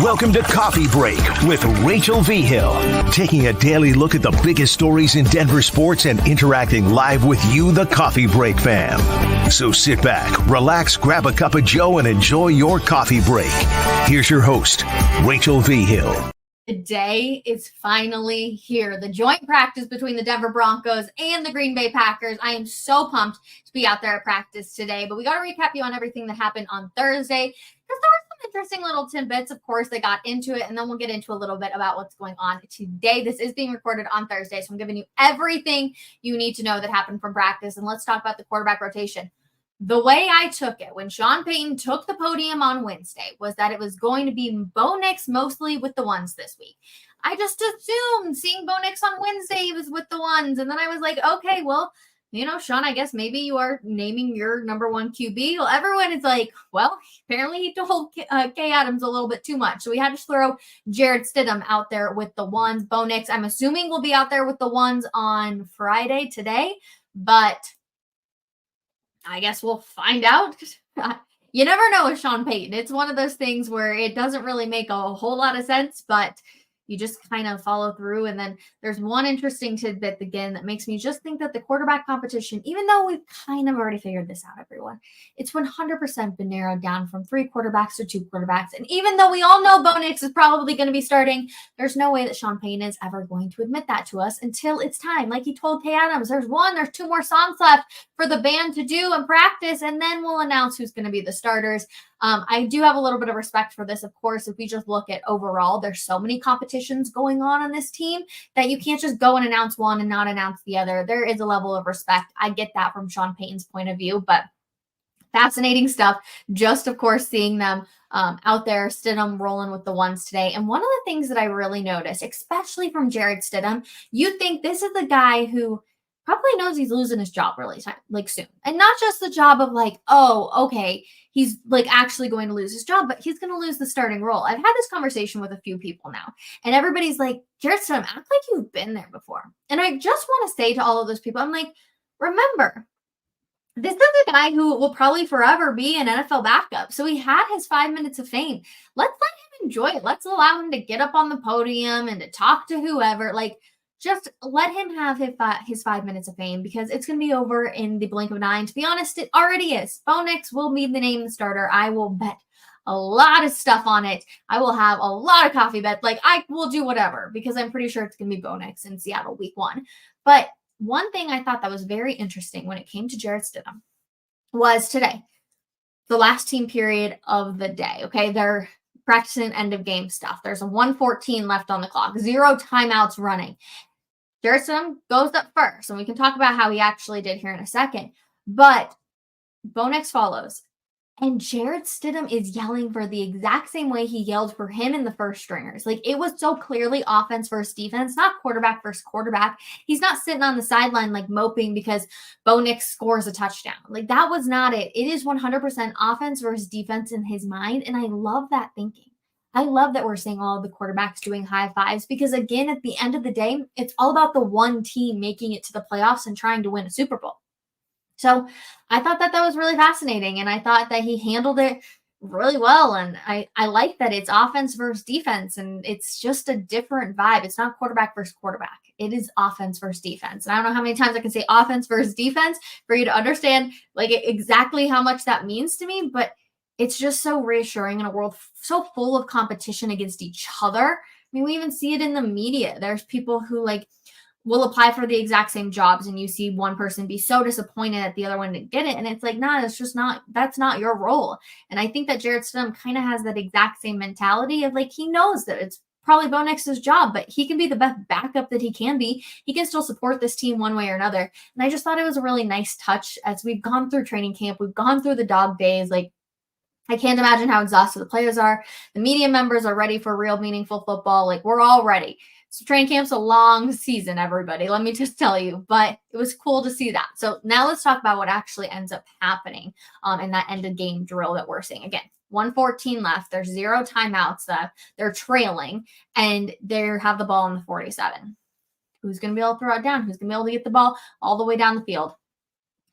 Welcome to Coffee Break with Rachel V. Hill, taking a daily look at the biggest stories in Denver sports and interacting live with you, the Coffee Break fam. So sit back, relax, grab a cup of joe, and enjoy your coffee break. Here's your host, Rachel V. Hill. The day is finally here. The joint practice between the Denver Broncos and the Green Bay Packers. I am so pumped to be out there at practice today, but we got to recap you on everything that happened on Thursday because there were some interesting little tidbits. Of course, they got into it, and then we'll get into a little bit about what's going on today. This is being recorded on Thursday, so I'm giving you everything you need to know that happened from practice, and let's talk about the quarterback rotation. The way I took it when Sean Payton took the podium on Wednesday was that it was going to be Bo Nix mostly with the ones this week. I just assumed seeing Bo Nix on Wednesday he was with the ones. And then I was like, okay, well, Sean, I guess maybe you are naming your number one QB. Well, everyone is like, well, apparently he told Kay Adams a little bit too much. So we had to throw Jarrett Stidham out there with the ones. Bo Nix, I'm assuming, will be out there with the ones on Friday today. But I guess we'll find out. You never know with Sean Payton. It's one of those things where it doesn't really make a whole lot of sense, but you just kind of follow through. And then there's one interesting tidbit again that makes me just think that the quarterback competition, even though we've kind of already figured this out, everyone, it's 100% been narrowed down from 3 quarterbacks to 2 quarterbacks. And even though we all know Bo Nix is probably going to be starting, there's no way that Sean Payton is ever going to admit that to us until it's time. Like he told Kay Adams, there's 2 more songs left for the band to do and practice, and then we'll announce who's going to be the starters. I do have a little bit of respect for this. Of course, if we just look at overall, there's so many competitions going on this team that you can't just go and announce one and not announce the other. There is a level of respect. I get that from Sean Payton's point of view, but fascinating stuff. Just, of course, seeing them out there, Stidham rolling with the ones today. And one of the things that I really noticed, especially from Jarrett Stidham, you think this is the guy who probably knows he's losing his job really soon. And not just the job of like, oh, okay, he's like actually going to lose his job, but he's going to lose the starting role. I've had this conversation with a few people now, and everybody's like, Jarrett Stidham, act like you've been there before. And I just want to say to all of those people, I'm like, remember, this is a guy who will probably forever be an NFL backup. So he had his 5 minutes of fame. Let's let him enjoy it. Let's allow him to get up on the podium and to talk to whoever. Like, just let him have his 5 minutes of fame because it's going to be over in the blink of an eye. And to be honest, it already is. Bo Nix will be the name starter. I will bet a lot of stuff on it. I will have a lot of coffee bets. Like, I will do whatever because I'm pretty sure it's going to be Bo Nix in Seattle week 1. But one thing I thought that was very interesting when it came to Jarrett Stidham was today, the last team period of the day. Okay, they're practicing end of game stuff. There's a 1:14 left on the clock, 0 timeouts running. Jarrett Stidham goes up first, and we can talk about how he actually did here in a second. But Bo Nix follows, and Jarrett Stidham is yelling for the exact same way he yelled for him in the first stringers. Like, it was so clearly offense versus defense, not quarterback versus quarterback. He's not sitting on the sideline like moping because Bo Nix scores a touchdown. Like, that was not it. It is 100% offense versus defense in his mind, and I love that thinking. I love that we're seeing all of the quarterbacks doing high fives because, again, at the end of the day, it's all about the one team making it to the playoffs and trying to win a Super Bowl. So I thought that was really fascinating, and I thought that he handled it really well, and I like that it's offense versus defense, and it's just a different vibe. It's not quarterback versus quarterback. It is offense versus defense. And I don't know how many times I can say offense versus defense for you to understand like exactly how much that means to me, but it's just so reassuring in a world so full of competition against each other. I mean, we even see it in the media. There's people who like will apply for the exact same jobs, and you see one person be so disappointed that the other one didn't get it. And it's like, nah, it's just not, that's not your role. And I think that Jarrett Stidham kind of has that exact same mentality of like, he knows that it's probably Bo Nix's job, but he can be the best backup that he can be. He can still support this team one way or another. And I just thought it was a really nice touch as we've gone through training camp. We've gone through the dog days. Like, I can't imagine how exhausted the players are. The media members are ready for real meaningful football. Like, we're all ready. So training camp's a long season, everybody. Let me just tell you. But it was cool to see that. So now let's talk about what actually ends up happening in that end of game drill that we're seeing. Again, 1:14 left. There's 0 timeouts. They're trailing, and they have the ball in the 47. Who's going to be able to throw it down? Who's going to be able to get the ball all the way down the field?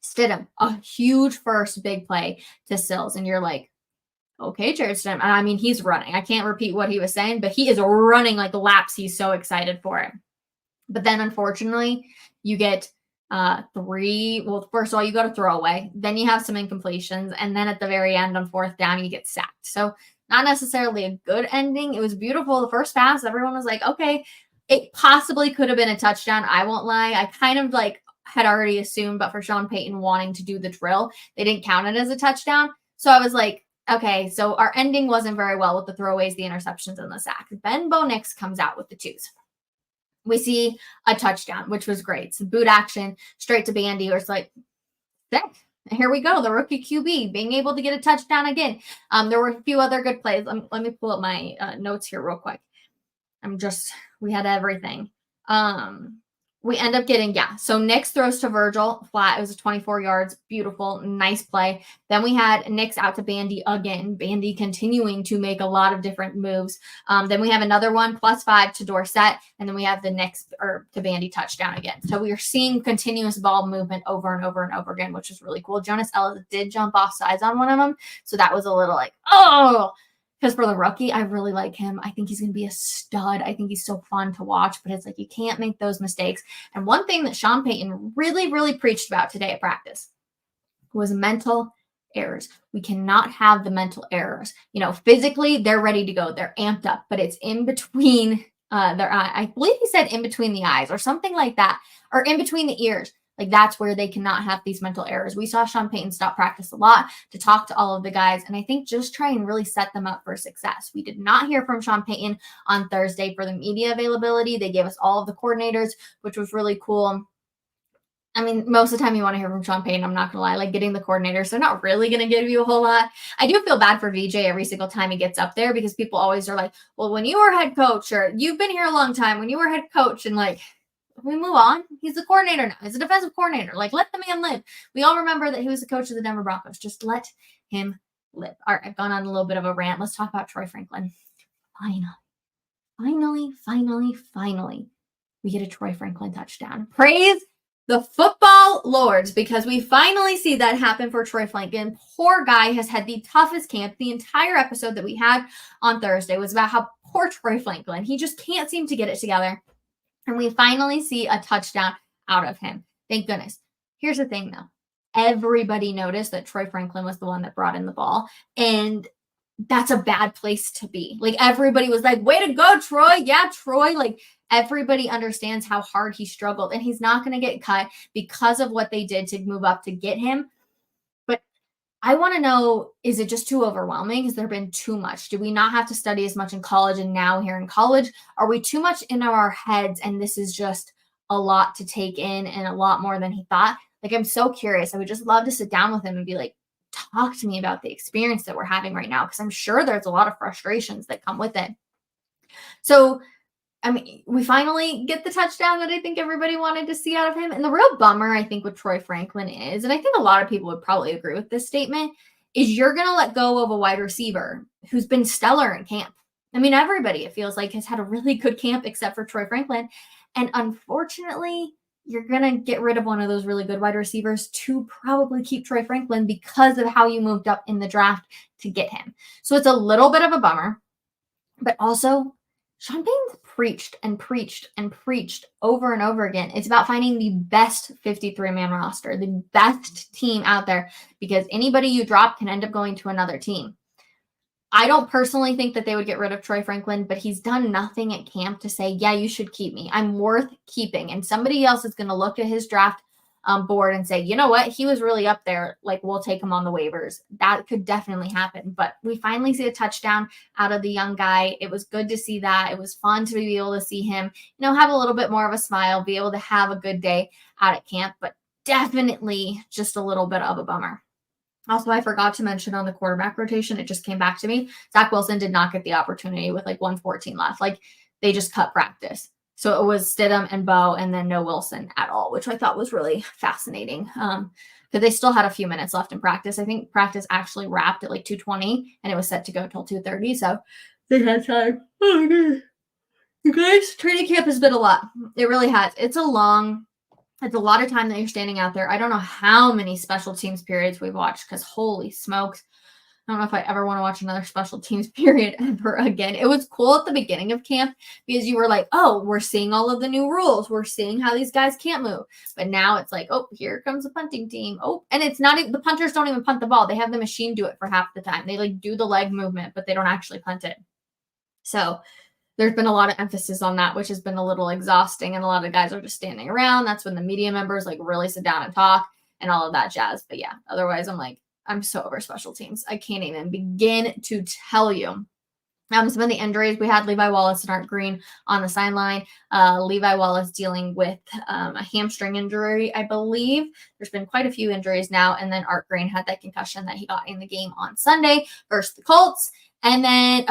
Stidham, a huge first big play to Sills. And you're like, okay, Jarrett Stidham. And I mean, he's running. I can't repeat what he was saying, but he is running like laps. He's so excited for it. But then unfortunately, you get three. Well, first of all, you got a throwaway. Then you have some incompletions. And then at the very end on fourth down, you get sacked. So not necessarily a good ending. It was beautiful. The first pass, everyone was like, okay, it possibly could have been a touchdown. I won't lie. I kind of like had already assumed, but for Sean Payton wanting to do the drill, they didn't count it as a touchdown. So I was like, okay, so our ending wasn't very well with the throwaways, the interceptions, and the sack. Ben Bo Nix comes out with the twos. We see a touchdown, which was great. Some boot action straight to Bandy, where it's like, sick. Here we go. The rookie QB being able to get a touchdown again. There were a few other good plays. Let me pull up my notes here real quick. We had everything. We end up getting, so Nix throws to Virgil flat. It was a 24 yards. Beautiful. Nice play. Then we had Nix out to Bandy again. Bandy continuing to make a lot of different moves. Then we have another one, +5 to Dorsett. And then we have the Nix to Bandy touchdown again. So we are seeing continuous ball movement over and over and over again, which is really cool. Jonas Ellis did jump off sides on one of them. So that was a little like, oh, because for the rookie, I really like him. I think he's going to be a stud. I think he's so fun to watch, but it's like you can't make those mistakes. And one thing that Sean Payton really, really preached about today at practice was mental errors. We cannot have the mental errors. Physically, they're ready to go. They're amped up, but it's in between their eye. I believe he said in between the eyes or something like that, or in between the ears. Like that's where they cannot have these mental errors. We saw Sean Payton stop practice a lot to talk to all of the guys. And I think just try and really set them up for success. We did not hear from Sean Payton on Thursday for the media availability. They gave us all of the coordinators, which was really cool. I mean, most of the time you want to hear from Sean Payton, I'm not going to lie, like getting the coordinators, they're not really going to give you a whole lot. I do feel bad for VJ every single time he gets up there because people always are like, well, when you were head coach or you've been here a long time, when you were head coach and like, we move on. He's a coordinator now. He's a defensive coordinator. Like, let the man live. We all remember that he was the coach of the Denver Broncos. Just let him live. All right, I've gone on a little bit of a rant. Let's talk about Troy Franklin. Finally, we get a Troy Franklin touchdown. Praise the football lords, because we finally see that happen for Troy Franklin. Poor guy has had the toughest camp. The entire episode that we had on Thursday was about how poor Troy Franklin, he just can't seem to get it together. And we finally see a touchdown out of him. Thank goodness. Here's the thing, though. Everybody noticed that Troy Franklin was the one that brought in the ball. And that's a bad place to be. Like, everybody was like, way to go, Troy. Yeah, Troy. Like, everybody understands how hard he struggled. And he's not going to get cut because of what they did to move up to get him. I want to know, is it just too overwhelming? Has there been too much? Do we not have to study as much in college and now here in college? Are we too much in our heads and this is just a lot to take in and a lot more than he thought? Like, I'm so curious. I would just love to sit down with him and be like, talk to me about the experience that we're having right now, because I'm sure there's a lot of frustrations that come with it. So, I mean, we finally get the touchdown that I think everybody wanted to see out of him. And the real bummer, I think, with Troy Franklin is, and I think a lot of people would probably agree with this statement, is you're going to let go of a wide receiver who's been stellar in camp. I mean, everybody, it feels like, has had a really good camp except for Troy Franklin. And unfortunately, you're going to get rid of one of those really good wide receivers to probably keep Troy Franklin because of how you moved up in the draft to get him. So it's a little bit of a bummer, but also Sean Payton preached over and over again. It's about finding the best 53-man roster, the best team out there, because anybody you drop can end up going to another team. I don't personally think that they would get rid of Troy Franklin, but he's done nothing at camp to say, yeah, you should keep me. I'm worth keeping. And somebody else is going to look at his draft board and say, you know what, he was really up there. Like, we'll take him on the waivers. That could definitely happen. But we finally see a touchdown out of the young guy. It was good to see that. It was fun to be able to see him, have a little bit more of a smile, be able to have a good day out at camp, but definitely just a little bit of a bummer. Also, I forgot to mention on the quarterback rotation, it just came back to me. Zach Wilson did not get the opportunity with like 1:14 left. Like, they just cut practice. So it was Stidham and Bo and then no Wilson at all, which I thought was really fascinating because they still had a few minutes left in practice. I think practice actually wrapped at like 2:20 and it was set to go till 2:30. So they had time. Oh, God. You guys, training camp has been a lot. It really has. It's a lot of time that you're standing out there. I don't know how many special teams periods we've watched because holy smokes. I don't know if I ever want to watch another special teams period ever again. It was cool at the beginning of camp because you were like, oh, we're seeing all of the new rules. We're seeing how these guys can't move. But now it's like, oh, here comes the punting team. Oh, and it's not, the punters don't even punt the ball. They have the machine do it for half the time. They like do the leg movement, but they don't actually punt it. So there's been a lot of emphasis on that, which has been a little exhausting. And a lot of guys are just standing around. That's when the media members like really sit down and talk and all of that jazz. But yeah, otherwise I'm like, I'm so over special teams. I can't even begin to tell you. Some of the injuries we had: Levi Wallace and Art Green on the sideline. Levi Wallace dealing with a hamstring injury, I believe. There's been quite a few injuries now. And then Art Green had that concussion that he got in the game on Sunday versus the Colts. And then,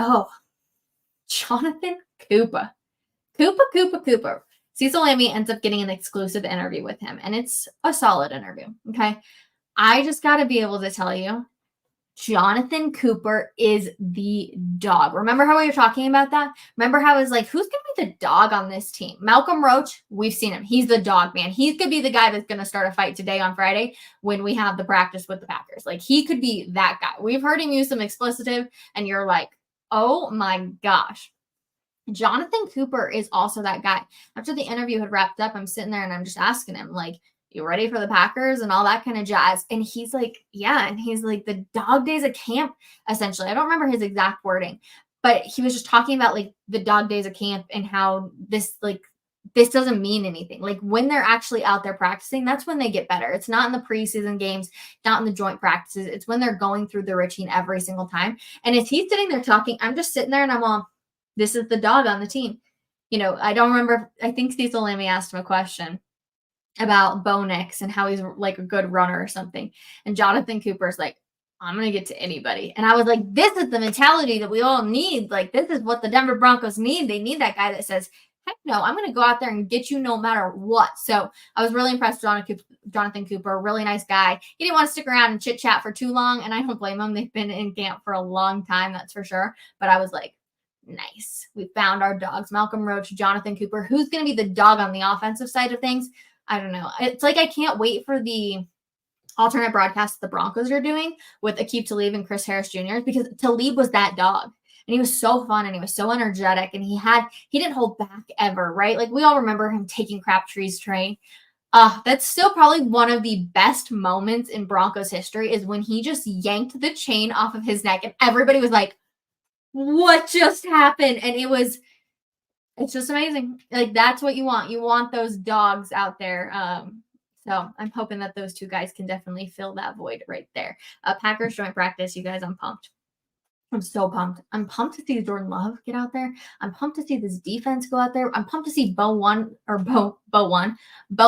Jonathan Cooper. Cooper. Cecil Lammey ends up getting an exclusive interview with him. And it's a solid interview, okay? I just got to be able to tell you, Jonathan Cooper is the dog. Remember how we were talking about that? Remember how it was like, who's going to be the dog on this team? Malcolm Roach, we've seen him. He's the dog, man. He could be the guy that's going to start a fight today on Friday when we have the practice with the Packers. Like, he could be that guy. We've heard him use some explicitive, and you're like, oh my gosh. Jonathan Cooper is also that guy. After the interview had wrapped up, I'm sitting there and I'm just asking him, like, you ready for the Packers and all that kind of jazz? And he's like, yeah. And he's like, the dog days of camp, essentially. I don't remember his exact wording, but he was just talking about like the dog days of camp and how this doesn't mean anything. Like, when they're actually out there practicing, that's when they get better. It's not in the preseason games, not in the joint practices. It's when they're going through the routine every single time. And as he's sitting there talking, I'm just sitting there and I'm all, this is the dog on the team. You know, I don't remember. I think Cecil Lammey asked him a question about Bo Nix and how he's like a good runner or something. And Jonathan Cooper's like, I'm going to get to anybody. And I was like, this is the mentality that we all need. Like, this is what the Denver Broncos need. They need that guy that says, heck no, I'm going to go out there and get you no matter what. So I was really impressed with Jonathan Cooper, really nice guy. He didn't want to stick around and chit chat for too long. And I don't blame him. They've been in camp for a long time, that's for sure. But I was like, nice. We found our dogs. Malcolm Roach, Jonathan Cooper. Who's going to be the dog on the offensive side of things? I don't know. It's like I can't wait for the alternate broadcast the Broncos are doing with Aqib Talib and Chris Harris Jr. because Talib was that dog. And he was so fun and he was so energetic and he didn't hold back ever, right? Like, we all remember him taking Crabtree's train. That's still probably one of the best moments in Broncos history is when he just yanked the chain off of his neck and everybody was like, what just happened? And it's just amazing. Like, that's what you want. You want those dogs out there. So I'm hoping that those two guys can definitely fill that void right there. Packers joint practice, you guys, I'm pumped. I'm so pumped. I'm pumped to see Jordan Love get out there. I'm pumped to see this defense go out there. I'm pumped to see Bo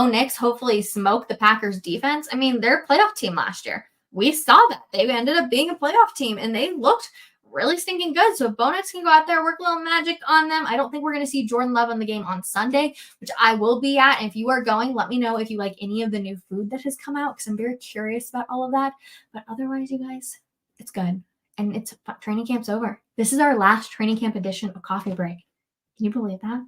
Nix hopefully smoke the Packers defense. I mean, they're a playoff team last year. We saw that. They ended up being a playoff team and they looked really stinking good. So if Bo Nix can go out there, work a little magic on them. I don't think we're going to see Jordan Love in the game on Sunday, which I will be at. And if you are going, let me know if you like any of the new food that has come out because I'm very curious about all of that. But otherwise, you guys, it's good. And it's training camp's over. This is our last training camp edition of Coffee Break. Can you believe that?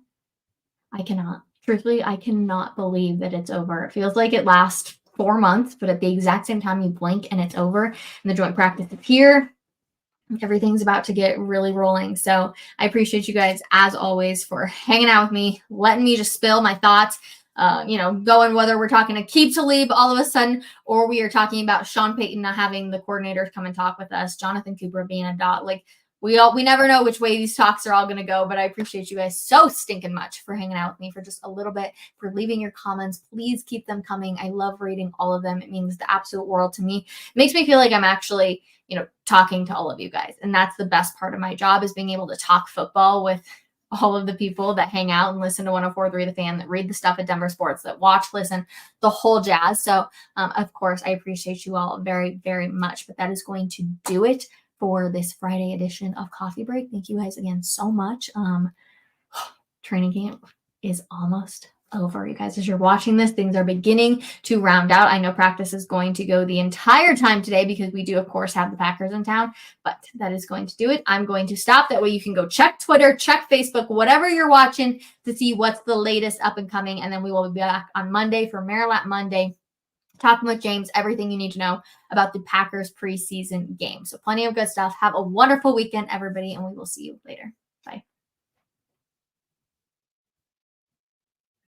I cannot. Truthfully, I cannot believe that it's over. It feels like it lasts 4 months, but at the exact same time you blink and it's over. And the joint practice is here. Everything's about to get really rolling. So I appreciate you guys, as always, for hanging out with me, letting me just spill my thoughts, going whether we're talking to Aqib Talib all of a sudden, or we are talking about Sean Payton not having the coordinators come and talk with us, Jonathan Cooper being a dog. Like, we never know which way these talks are all going to go, but I appreciate you guys so stinking much for hanging out with me for just a little bit, for leaving your comments. Please keep them coming. I love reading all of them. It means the absolute world to me. It makes me feel like I'm actually, talking to all of you guys. And that's the best part of my job, is being able to talk football with all of the people that hang out and listen to 104.3 The Fan, that read the stuff at Denver Sports, that watch, listen, the whole jazz. So, of course, I appreciate you all very, very much. But that is going to do it for this Friday edition of Coffee Break. Thank you guys again so much. Training camp is almost over, you guys. As you're watching this, things are beginning to round out. I know practice is going to go the entire time today because we do, of course, have the Packers in town, but that is going to do it. I'm going to stop. That way you can go check Twitter, check Facebook, whatever you're watching, to see what's the latest up and coming. And then we will be back on Monday for Maryland Monday. talking with James, everything you need to know about the Packers preseason game. So plenty of good stuff. Have a wonderful weekend, everybody, and we will see you later.